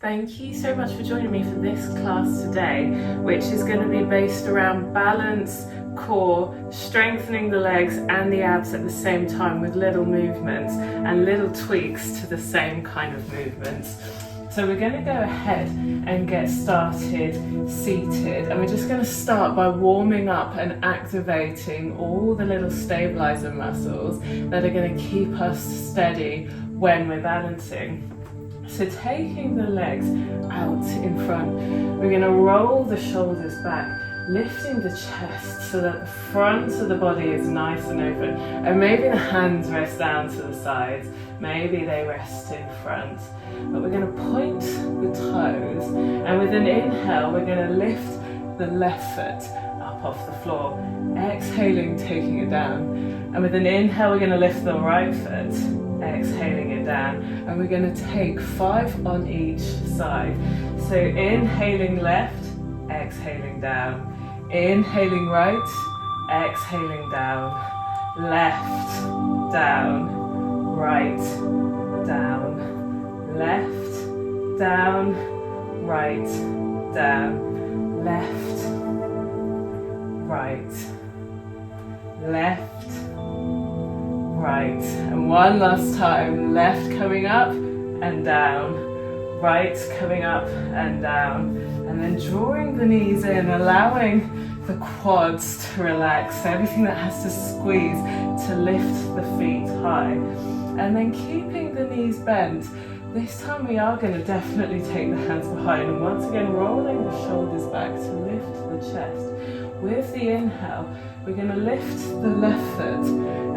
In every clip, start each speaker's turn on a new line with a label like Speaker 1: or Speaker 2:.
Speaker 1: Thank you so much for joining me for this class today, which is going to be based around balance, core, strengthening the legs and the abs at the same time with little movements and little tweaks to the same kind of movements. So we're going to go ahead and get started seated, and we're just going to start by warming up and activating all the little stabilizer muscles that are going to keep us steady when we're balancing. So taking the legs out in front, we're going to roll the shoulders back, lifting the chest so that the front of the body is nice and open, and maybe the hands rest down to the sides, maybe they rest in front. But we're going to point the toes, and with an inhale we're going to lift the left foot up off the floor, exhaling, taking it down, and with an inhale we're going to lift the right foot, exhaling it down, and we're going to take 5 on each side. So inhaling left, exhaling down, inhaling right, exhaling down, left, down, right, down, left, down, right, down, left, right, left, right, and one last time, left coming up and down, right coming up and down, and then drawing the knees in, allowing the quads to relax, everything that has to squeeze to lift the feet high, and then keeping the knees bent. This time we are going to definitely take the hands behind, and once again rolling the shoulders back to lift the chest. With the inhale, we're going to lift the left foot,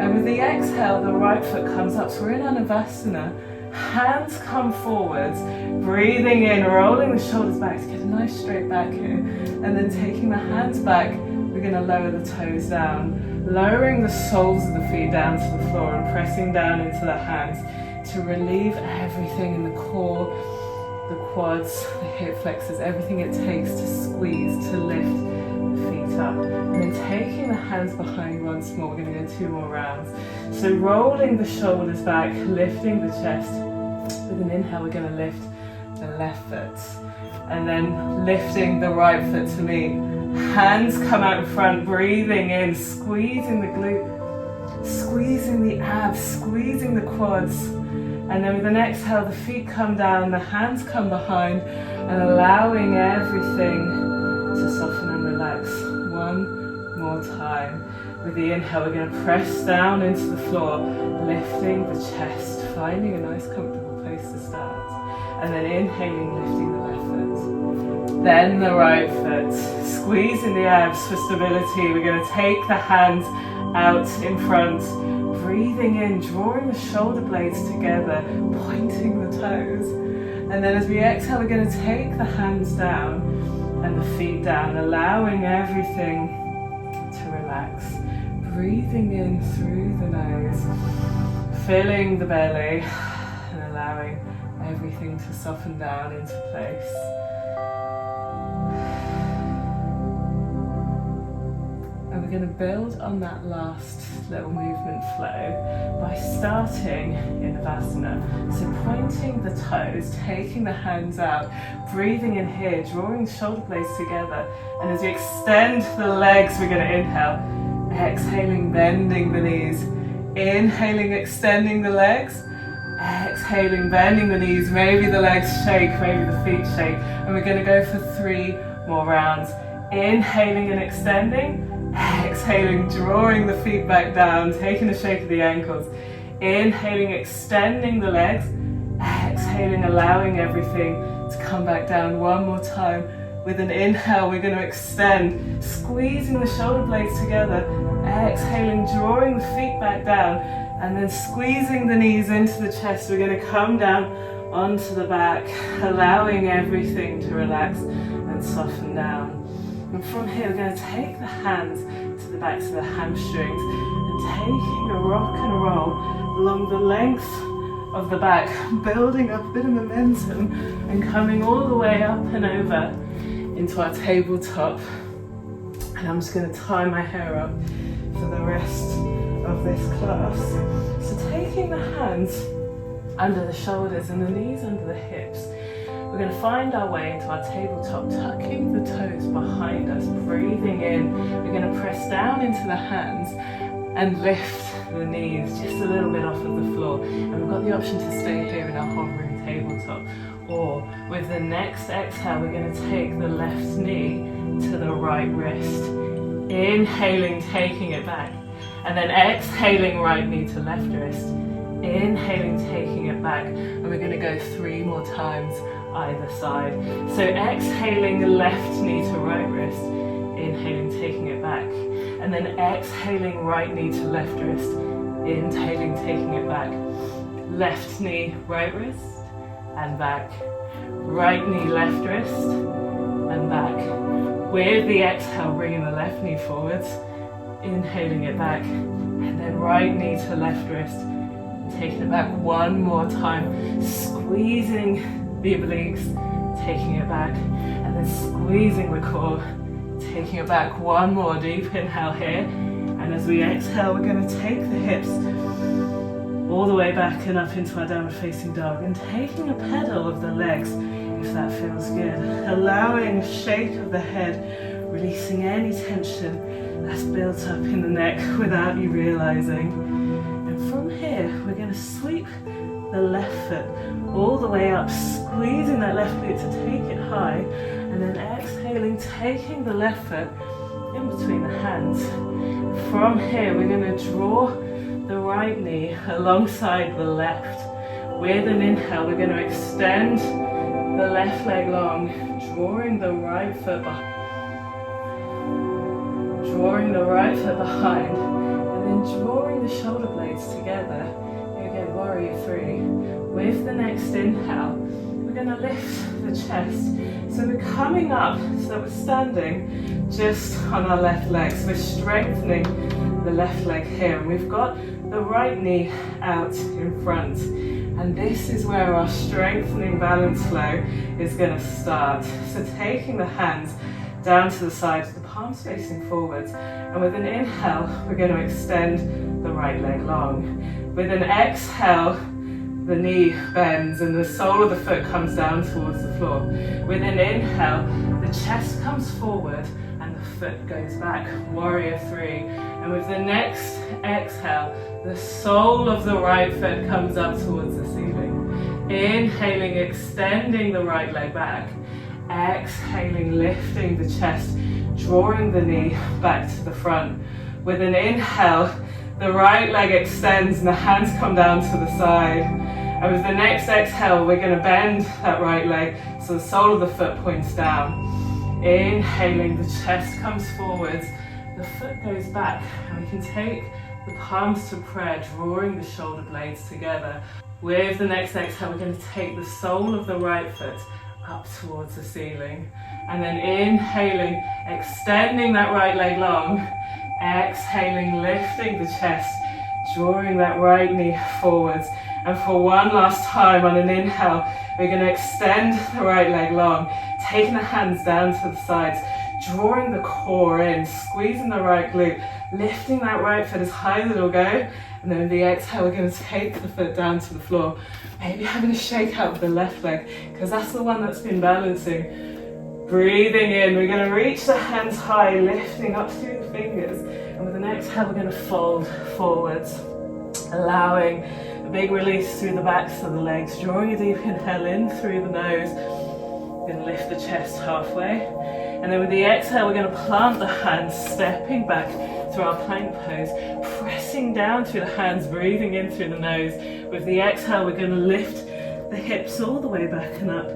Speaker 1: and with the exhale, the right foot comes up. So we're in Anavasana. Hands come forwards, breathing in, rolling the shoulders back to get a nice straight back here, and then taking the hands back, we're going to lower the toes down, lowering the soles of the feet down to the floor and pressing down into the hands to relieve everything in the core, the quads, the hip flexors, everything it takes to squeeze, to lift the feet up. And then taking the hands behind once more, we're going to go 2 more rounds. So rolling the shoulders back, lifting the chest. With an inhale, we're going to lift the left foot, and then lifting the right foot to meet. Hands come out in front, breathing in, squeezing the glute, squeezing the abs, squeezing the quads. And then with an exhale, the feet come down, the hands come behind, and allowing everything to soften and relax. One more time. With the inhale, we're going to press down into the floor, lifting the chest, finding a nice comfortable place to start. And then inhaling, lifting the left foot. Then the right foot, squeezing the abs for stability. We're going to take the hands out in front, breathing in, drawing the shoulder blades together, pointing the toes. And then as we exhale, we're going to take the hands down and the feet down, allowing everything to relax. Breathing in through the nose, filling the belly, and allowing everything to soften down into place. And we're going to build on that last little movement flow by starting in Navasana. So pointing the toes, taking the hands out, breathing in here, drawing the shoulder blades together. And as we extend the legs, we're going to inhale, exhaling, bending the knees, inhaling, extending the legs, exhaling, bending the knees, maybe the legs shake, maybe the feet shake, and we're going to go for 3 more rounds. Inhaling and extending, exhaling, drawing the feet back down, taking a shake of the ankles, inhaling, extending the legs, exhaling, allowing everything to come back down. One more time. With an inhale, we're going to extend, squeezing the shoulder blades together, exhaling, drawing the feet back down, and then squeezing the knees into the chest. We're going to come down onto the back, allowing everything to relax and soften down. And from here, we're going to take the hands to the backs of the hamstrings and taking a rock and roll along the length of the back, building up a bit of momentum and coming all the way up and over into our tabletop. And I'm just going to tie my hair up for the rest of this class. So taking the hands under the shoulders and the knees under the hips, We're going to find our way into our tabletop, tucking the toes behind us, breathing in. We're going to press down into the hands and lift the knees just a little bit off of the floor. And we've got the option to stay here in our hovering tabletop. Or with the next exhale, we're going to take the left knee to the right wrist. Inhaling, taking it back. And then exhaling, right knee to left wrist. Inhaling, taking it back. And we're going to go 3 more times either side. So exhaling, left knee to right wrist. Inhaling, taking it back. And then exhaling, right knee to left wrist. Inhaling, taking it back. Left knee, right wrist, and back. Right knee, left wrist, and back. With the exhale, bringing the left knee forwards. Inhaling it back. And then right knee to left wrist. Taking it back one more time. Squeezing the obliques, taking it back. And then squeezing the core. Taking it back one more deep inhale here. And as we exhale, we're going to take the hips all the way back and up into our downward facing dog. And taking a pedal of the legs, if that feels good. Allowing a shake of the head, releasing any tension that's built up in the neck without you realizing. And from here, we're going to sweep the left foot all the way up, squeezing that left glute to take it high. And then exhaling, taking the left foot in between the hands. From here, we're going to draw the right knee alongside the left. With an inhale, we're going to extend the left leg long, drawing the right foot behind. Drawing the right foot behind, and then drawing the shoulder blades together. Here we go, warrior 3. With the next inhale, we're going to lift the chest. So we're coming up so that we're standing just on our left leg. So we're strengthening the left leg here. And we've got the right knee out in front. And this is where our strengthening balance flow is going to start. So taking the hands down to the sides, the palms facing forwards. And with an inhale, we're going to extend the right leg long. With an exhale, the knee bends and the sole of the foot comes down towards the floor. With an inhale, the chest comes forward and the foot goes back, warrior 3. And with the next exhale, the sole of the right foot comes up towards the ceiling. Inhaling, extending the right leg back. Exhaling, lifting the chest, drawing the knee back to the front. With an inhale, the right leg extends and the hands come down to the side. And with the next exhale, we're going to bend that right leg so the sole of the foot points down. Inhaling, the chest comes forwards, the foot goes back, and we can take the palms to prayer, drawing the shoulder blades together. With the next exhale, we're going to take the sole of the right foot up towards the ceiling. And then inhaling, extending that right leg long. Exhaling, lifting the chest, drawing that right knee forwards. And for one last time on an inhale, we're going to extend the right leg long, taking the hands down to the sides, drawing the core in, squeezing the right glute, lifting that right foot as high as it'll go. And then with the exhale, we're going to take the foot down to the floor. Maybe having a shake out with the left leg, because that's the one that's been balancing. Breathing in, we're going to reach the hands high, lifting up through the fingers. And with an exhale, we're going to fold forwards, allowing a big release through the backs of the legs, drawing a deep inhale in through the nose. We're going to lift the chest halfway. And then with the exhale, we're going to plant the hands, stepping back through our plank pose, pressing down through the hands, breathing in through the nose. With the exhale, we're going to lift the hips all the way back and up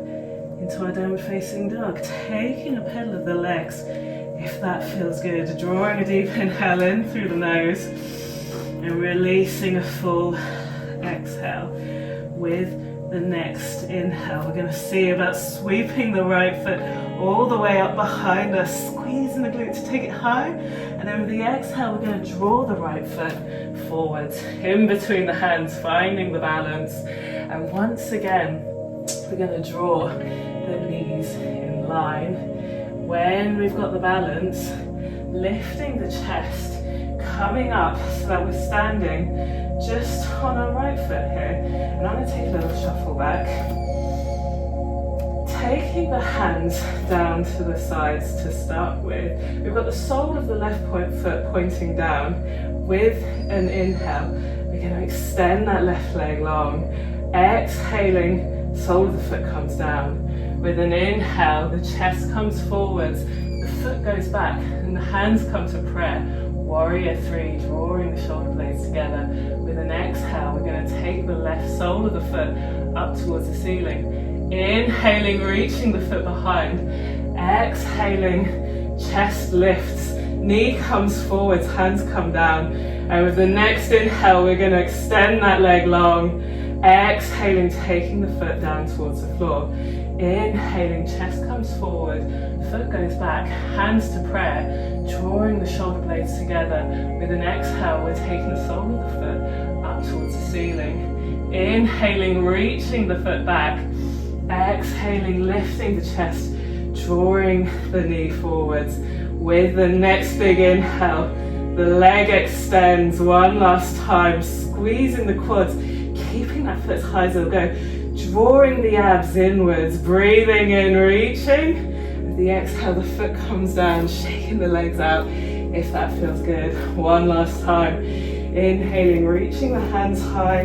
Speaker 1: into our downward facing dog, taking a pedal of the legs, if that feels good. Drawing a deep inhale in through the nose and releasing a full exhale. With the next inhale, we're going to see about sweeping the right foot all the way up behind us, squeezing the glute to take it high. And then with the exhale, we're going to draw the right foot forwards, in between the hands, finding the balance. And once again, we're going to draw the knees in line. When we've got the balance, lifting the chest, coming up so that we're standing just on our right foot here. And I'm going to take a little shuffle back. taking the hands down to the sides to start with. We've got the sole of the left foot pointing down. With an inhale, we're going to extend that left leg long. Exhaling, sole of the foot comes down. With an inhale, the chest comes forwards, the foot goes back, and the hands come to prayer. Warrior three, drawing the shoulder blades together. With an exhale, we're going to take the left sole of the foot up towards the ceiling. Inhaling, reaching the foot behind. Exhaling, chest lifts, knee comes forwards, hands come down. And with the next inhale, we're going to extend that leg long. Exhaling, taking the foot down towards the floor. Inhaling, chest comes forward, foot goes back, hands to prayer, drawing the shoulder blades together. With an exhale, we're taking the sole of the foot up towards the ceiling. Inhaling, reaching the foot back. Exhaling, lifting the chest, drawing the knee forwards. With the next big inhale, the leg extends one last time, squeezing the quads, keeping that foot as high as it'll go, drawing the abs inwards, breathing in, reaching. With the exhale, the foot comes down, shaking the legs out if that feels good. One last time. Inhaling, reaching the hands high,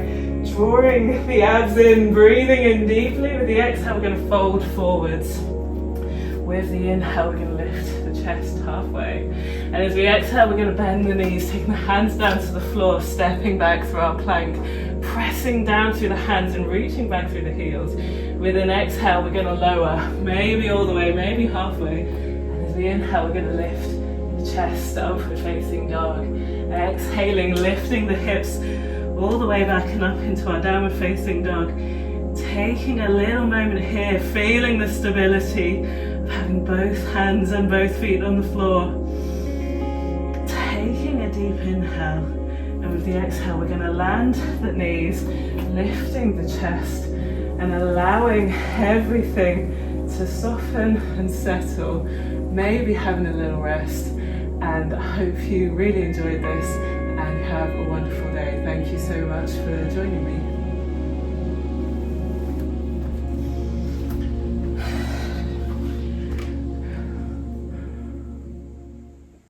Speaker 1: drawing the abs in, breathing in deeply. With the exhale, we're going to fold forwards. With the inhale, we're going to lift the chest halfway. And as we exhale, we're going to bend the knees, taking the hands down to the floor, stepping back through our plank, pressing down through the hands and reaching back through the heels. With an exhale, we're going to lower, maybe all the way, maybe halfway. And as we inhale, we're going to lift the chest, upward facing dog. Exhaling, lifting the hips all the way back and up into our downward facing dog. Taking a little moment here, feeling the stability of having both hands and both feet on the floor. Taking a deep inhale, and with the exhale we're going to land the knees, lifting the chest and allowing everything to soften and settle, maybe having a little rest. And I hope you really enjoyed this and have a wonderful day. Thank you so much for joining me.